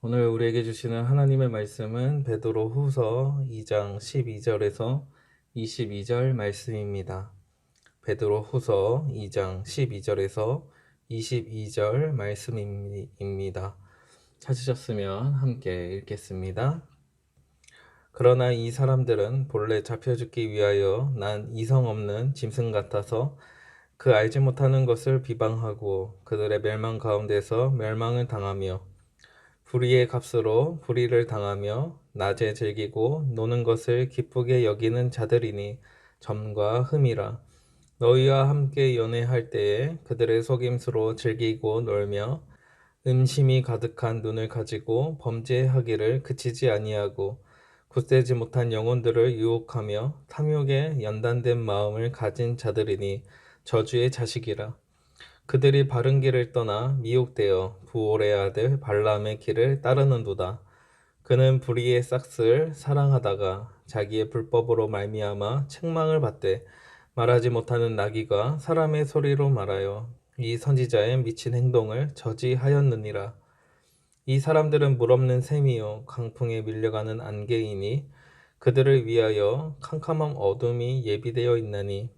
오늘 우리에게 주시는 하나님의 말씀은 베드로후서 2장 12절에서 22절 말씀입니다. 베드로후서 2장 12절에서 22절 말씀입니다. 찾으셨으면 함께 읽겠습니다. 그러나 이 사람들은 본래 잡혀 죽기 위하여 난 이성 없는 짐승 같아서 그 알지 못하는 것을 비방하고 그들의 멸망 가운데서 멸망을 당하며 불의의 값으로 불의를 당하며 낮에 즐기고 노는 것을 기쁘게 여기는 자들이니 점과 흠이라. 너희와 함께 연애할 때에 그들의 속임수로 즐기고 놀며 음심이 가득한 눈을 가지고 범죄하기를 그치지 아니하고 굳세지 못한 영혼들을 유혹하며 탐욕에 연단된 마음을 가진 자들이니 저주의 자식이라. 그들이 바른 길을 떠나 미혹되어 부올의 아들 발람의 길을 따르는도다. 그는 불의의 싹을 사랑하다가 자기의 불법으로 말미암아 책망을 받되 말하지 못하는 나귀가 사람의 소리로 말하여 이 선지자의 미친 행동을 저지하였느니라. 이 사람들은 물없는 샘이요 강풍에 밀려가는 안개이니 그들을 위하여 캄캄한 어둠이 예비되어 있나니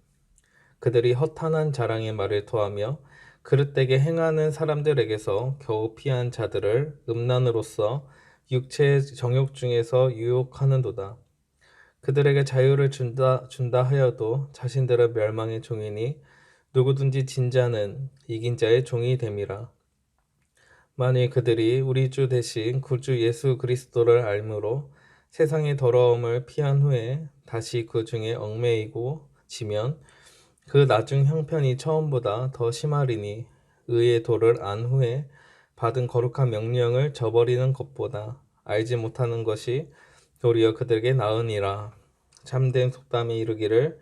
그들이 허탄한 자랑의 말을 토하며 그릇되게 행하는 사람들에게서 겨우 피한 자들을 음란으로써 육체의 정욕 중에서 유혹하는도다. 그들에게 자유를 준다 하여도 자신들은 멸망의 종이니 누구든지 진 자는 이긴 자의 종이 됨이라. 만일 그들이 우리 주 대신 구주 예수 그리스도를 알므로 세상의 더러움을 피한 후에 다시 그 중에 얽매이고 지면 그 나중 형편이 처음보다 더 심하리니 의의 도를 안 후에 받은 거룩한 명령을 저버리는 것보다 알지 못하는 것이 도리어 그들에게 나으니라. 참된 속담이 이르기를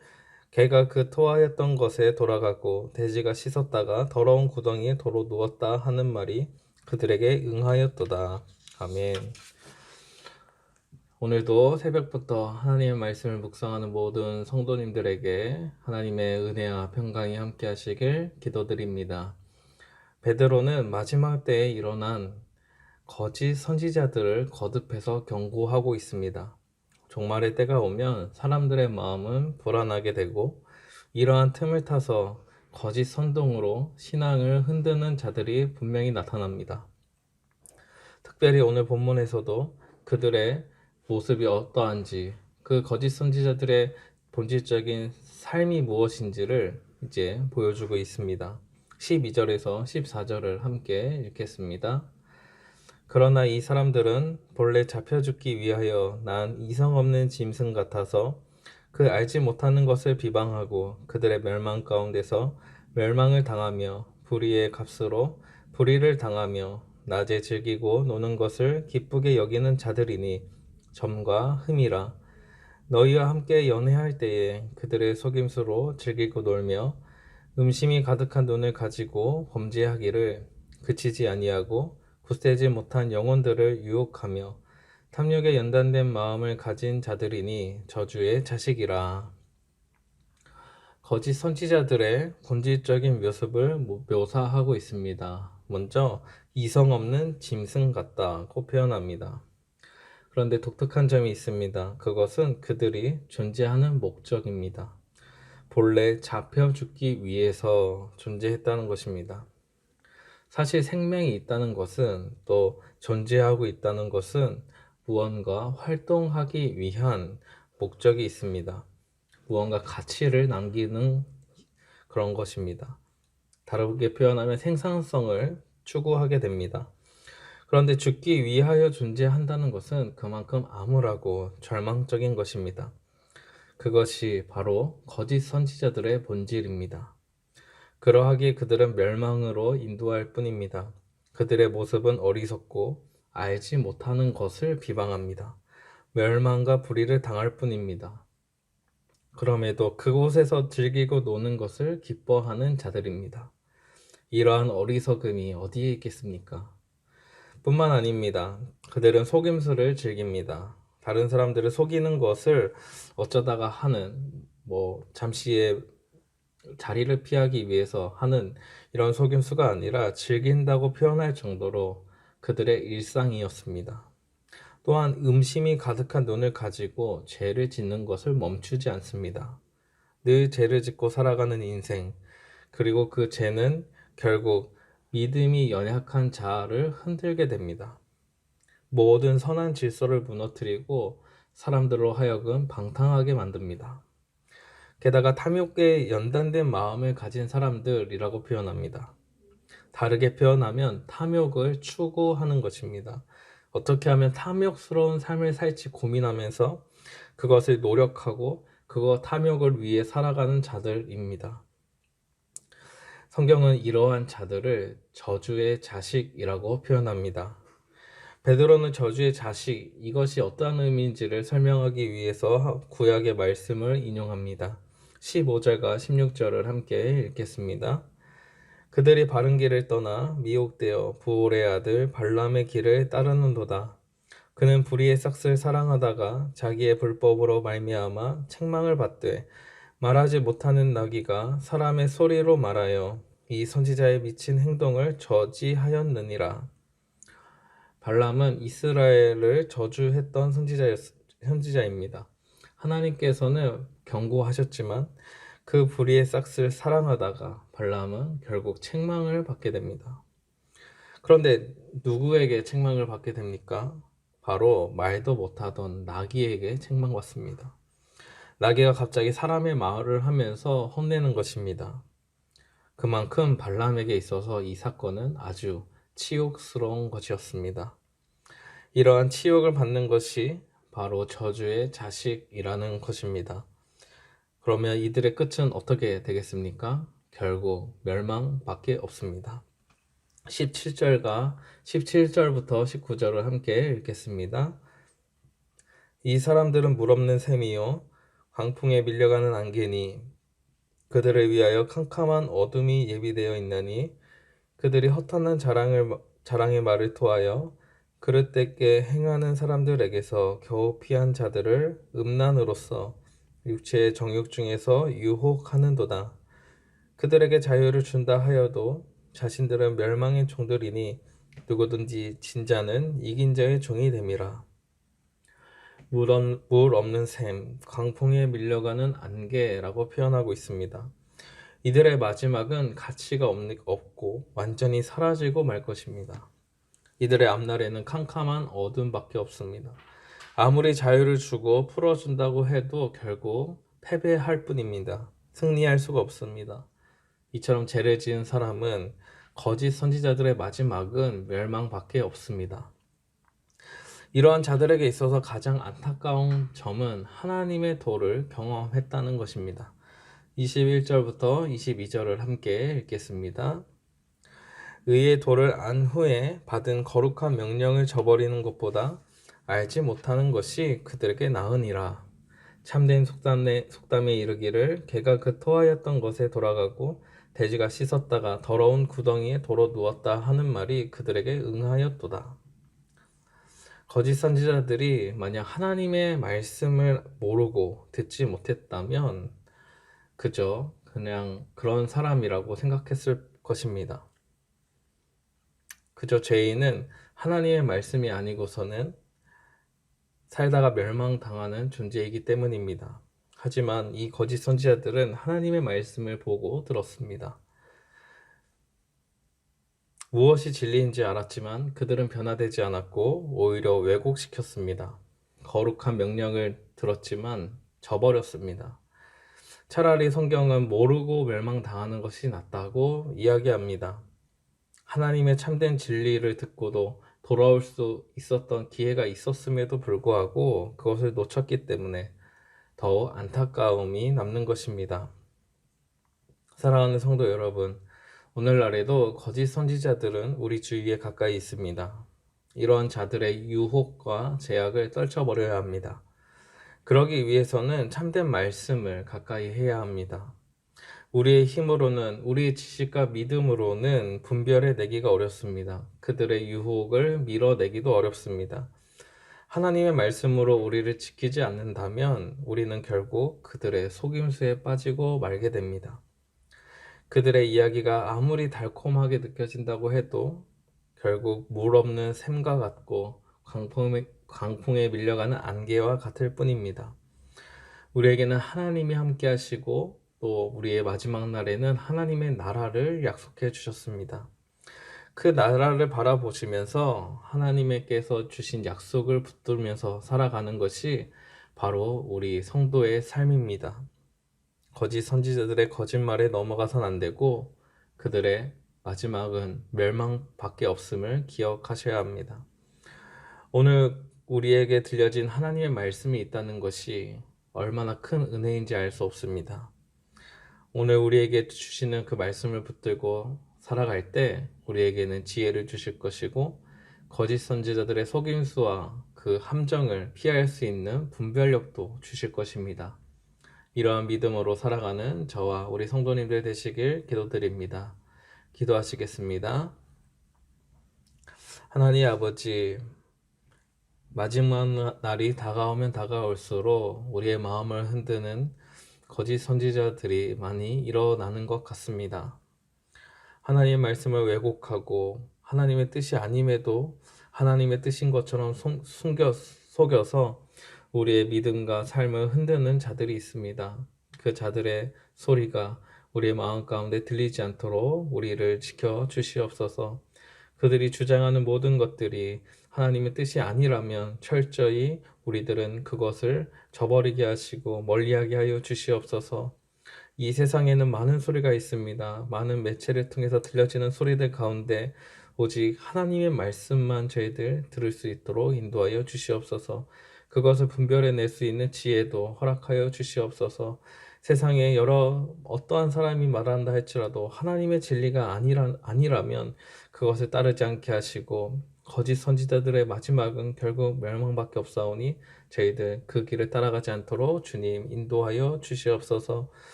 개가 그 토하였던 것에 돌아가고 돼지가 씻었다가 더러운 구덩이에 도로 누웠다 하는 말이 그들에게 응하였도다. 아멘. 오늘도 새벽부터 하나님의 말씀을 묵상하는 모든 성도님들에게 하나님의 은혜와 평강이 함께 하시길 기도드립니다. 베드로는 마지막 때에 일어난 거짓 선지자들을 거듭해서 경고하고 있습니다. 종말의 때가 오면 사람들의 마음은 불안하게 되고 이러한 틈을 타서 거짓 선동으로 신앙을 흔드는 자들이 분명히 나타납니다. 특별히 오늘 본문에서도 그들의 모습이 어떠한지, 그 거짓 선지자들의 본질적인 삶이 무엇인지를 이제 보여주고 있습니다. 12절에서 14절을 함께 읽겠습니다. 그러나 이 사람들은 본래 잡혀 죽기 위하여 난 이성 없는 짐승 같아서 그 알지 못하는 것을 비방하고 그들의 멸망 가운데서 멸망을 당하며 불의의 값으로 불의를 당하며 낮에 즐기고 노는 것을 기쁘게 여기는 자들이니 점과 흠이라. 너희와 함께 연애할 때에 그들의 속임수로 즐기고 놀며 음심이 가득한 눈을 가지고 범죄하기를 그치지 아니하고 굳세지 못한 영혼들을 유혹하며 탐욕에 연단된 마음을 가진 자들이니 저주의 자식이라. 거짓 선지자들의 본질적인 모습을 묘사하고 있습니다. 먼저 이성 없는 짐승 같다고 표현합니다. 그런데 독특한 점이 있습니다. 그것은 그들이 존재하는 목적입니다. 본래 잡혀 죽기 위해서 존재했다는 것입니다. 사실 생명이 있다는 것은 또 존재하고 있다는 것은 무언가 활동하기 위한 목적이 있습니다. 무언가 가치를 남기는 그런 것입니다. 다르게 표현하면 생산성을 추구하게 됩니다. 그런데 죽기 위하여 존재한다는 것은 그만큼 암울하고 절망적인 것입니다. 그것이 바로 거짓 선지자들의 본질입니다. 그러하기에 그들은 멸망으로 인도할 뿐입니다. 그들의 모습은 어리석고 알지 못하는 것을 비방합니다. 멸망과 불의를 당할 뿐입니다. 그럼에도 그곳에서 즐기고 노는 것을 기뻐하는 자들입니다. 이러한 어리석음이 어디에 있겠습니까? 뿐만 아닙니다. 그들은 속임수를 즐깁니다. 다른 사람들을 속이는 것을 어쩌다가 하는, 잠시의 자리를 피하기 위해서 하는 이런 속임수가 아니라 즐긴다고 표현할 정도로 그들의 일상이었습니다. 또한 음심이 가득한 눈을 가지고 죄를 짓는 것을 멈추지 않습니다. 늘 죄를 짓고 살아가는 인생, 그리고 그 죄는 결국 믿음이 연약한 자를 흔들게 됩니다. 모든 선한 질서를 무너뜨리고 사람들로 하여금 방탕하게 만듭니다. 게다가 탐욕에 연단된 마음을 가진 사람들이라고 표현합니다. 다르게 표현하면 탐욕을 추구하는 것입니다. 어떻게 하면 탐욕스러운 삶을 살지 고민하면서 그것을 노력하고 그거 탐욕을 위해 살아가는 자들입니다. 성경은 이러한 자들을 저주의 자식이라고 표현합니다. 베드로는 저주의 자식, 이것이 어떠한 의미인지를 설명하기 위해서 구약의 말씀을 인용합니다. 15절과 16절을 함께 읽겠습니다. 그들이 바른 길을 떠나 미혹되어 부올의 아들 발람의 길을 따르는도다. 그는 불의의 싹을 사랑하다가 자기의 불법으로 말미암아 책망을 받되 말하지 못하는 나귀가 사람의 소리로 말하여 이 선지자의 미친 행동을 저지하였느니라. 발람은 이스라엘을 저주했던 선지자입니다. 하나님께서는 경고하셨지만 그 불의의 싹을 사랑하다가 발람은 결국 책망을 받게 됩니다. 그런데 누구에게 책망을 받게 됩니까? 바로 말도 못하던 나귀에게 책망받습니다. 나귀가 갑자기 사람의 말을 하면서 혼내는 것입니다. 그만큼 발람에게 있어서 이 사건은 아주 치욕스러운 것이었습니다. 이러한 치욕을 받는 것이 바로 저주의 자식이라는 것입니다. 그러면 이들의 끝은 어떻게 되겠습니까? 결국 멸망밖에 없습니다. 17절부터 19절을 함께 읽겠습니다. 이 사람들은 물 없는 샘이요 광풍에 밀려가는 안개니 그들을 위하여 캄캄한 어둠이 예비되어 있나니 그들이 허탄한 자랑의 말을 토하여 그릇되게 행하는 사람들에게서 겨우 피한 자들을 음란으로써 육체의 정욕 중에서 유혹하는도다. 그들에게 자유를 준다 하여도 자신들은 멸망의 종들이니 누구든지 진 자는 이긴 자의 종이 됨이라. 물 없는 샘, 광풍에 밀려가는 안개라고 표현하고 있습니다. 이들의 마지막은 가치가 없고 완전히 사라지고 말 것입니다. 이들의 앞날에는 캄캄한 어둠밖에 없습니다. 아무리 자유를 주고 풀어준다고 해도 결국 패배할 뿐입니다. 승리할 수가 없습니다. 이처럼 죄를 지은 사람은 거짓 선지자들의 마지막은 멸망밖에 없습니다. 이러한 자들에게 있어서 가장 안타까운 점은 하나님의 도를 경험했다는 것입니다. 21절부터 22절을 함께 읽겠습니다. 의의 도를 안 후에 받은 거룩한 명령을 저버리는 것보다 알지 못하는 것이 그들에게 나으니라. 참된 속담에 이르기를 개가 그 토하였던 것에 돌아가고 돼지가 씻었다가 더러운 구덩이에 도로 누웠다 하는 말이 그들에게 응하였도다. 거짓 선지자들이 만약 하나님의 말씀을 모르고 듣지 못했다면 그저 그냥 그런 사람이라고 생각했을 것입니다. 그저 죄인은 하나님의 말씀이 아니고서는 살다가 멸망당하는 존재이기 때문입니다. 하지만 이 거짓 선지자들은 하나님의 말씀을 보고 들었습니다. 무엇이 진리인지 알았지만 그들은 변화되지 않았고 오히려 왜곡시켰습니다. 거룩한 명령을 들었지만 저버렸습니다. 차라리 성경은 모르고 멸망당하는 것이 낫다고 이야기합니다. 하나님의 참된 진리를 듣고도 돌아올 수 있었던 기회가 있었음에도 불구하고 그것을 놓쳤기 때문에 더욱 안타까움이 남는 것입니다. 사랑하는 성도 여러분, 오늘날에도 거짓 선지자들은 우리 주위에 가까이 있습니다. 이러한 자들의 유혹과 제약을 떨쳐버려야 합니다. 그러기 위해서는 참된 말씀을 가까이 해야 합니다. 우리의 힘으로는, 우리의 지식과 믿음으로는 분별해내기가 어렵습니다. 그들의 유혹을 밀어내기도 어렵습니다. 하나님의 말씀으로 우리를 지키지 않는다면 우리는 결국 그들의 속임수에 빠지고 말게 됩니다. 그들의 이야기가 아무리 달콤하게 느껴진다고 해도 결국 물 없는 샘과 같고 강풍에 밀려가는 안개와 같을 뿐입니다. 우리에게는 하나님이 함께 하시고 또 우리의 마지막 날에는 하나님의 나라를 약속해 주셨습니다. 그 나라를 바라보시면서 하나님께서 주신 약속을 붙들면서 살아가는 것이 바로 우리 성도의 삶입니다. 거짓 선지자들의 거짓말에 넘어가선 안 되고 그들의 마지막은 멸망밖에 없음을 기억하셔야 합니다. 오늘 우리에게 들려진 하나님의 말씀이 있다는 것이 얼마나 큰 은혜인지 알 수 없습니다. 오늘 우리에게 주시는 그 말씀을 붙들고 살아갈 때 우리에게는 지혜를 주실 것이고 거짓 선지자들의 속임수와 그 함정을 피할 수 있는 분별력도 주실 것입니다. 이러한 믿음으로 살아가는 저와 우리 성도님들 되시길 기도드립니다. 기도하시겠습니다. 하나님 아버지, 마지막 날이 다가오면 다가올수록 우리의 마음을 흔드는 거짓 선지자들이 많이 일어나는 것 같습니다. 하나님의 말씀을 왜곡하고 하나님의 뜻이 아님에도 하나님의 뜻인 것처럼 속여서 우리의 믿음과 삶을 흔드는 자들이 있습니다. 그 자들의 소리가 우리의 마음 가운데 들리지 않도록 우리를 지켜 주시옵소서. 그들이 주장하는 모든 것들이 하나님의 뜻이 아니라면 철저히 우리들은 그것을 저버리게 하시고 멀리하게 하여 주시옵소서. 이 세상에는 많은 소리가 있습니다. 많은 매체를 통해서 들려지는 소리들 가운데 오직 하나님의 말씀만 저희들 들을 수 있도록 인도하여 주시옵소서. 그것을 분별해낼 수 있는 지혜도 허락하여 주시옵소서. 세상에 어떠한 사람이 말한다 할지라도 하나님의 진리가 아니라면 그것을 따르지 않게 하시고 거짓 선지자들의 마지막은 결국 멸망밖에 없사오니 저희들 그 길을 따라가지 않도록 주님 인도하여 주시옵소서.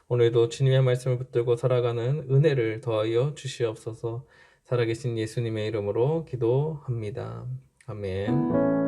오늘도 주님의 말씀을 붙들고 살아가는 은혜를 더하여 주시옵소서. 살아계신 예수님의 이름으로 기도합니다. 아멘.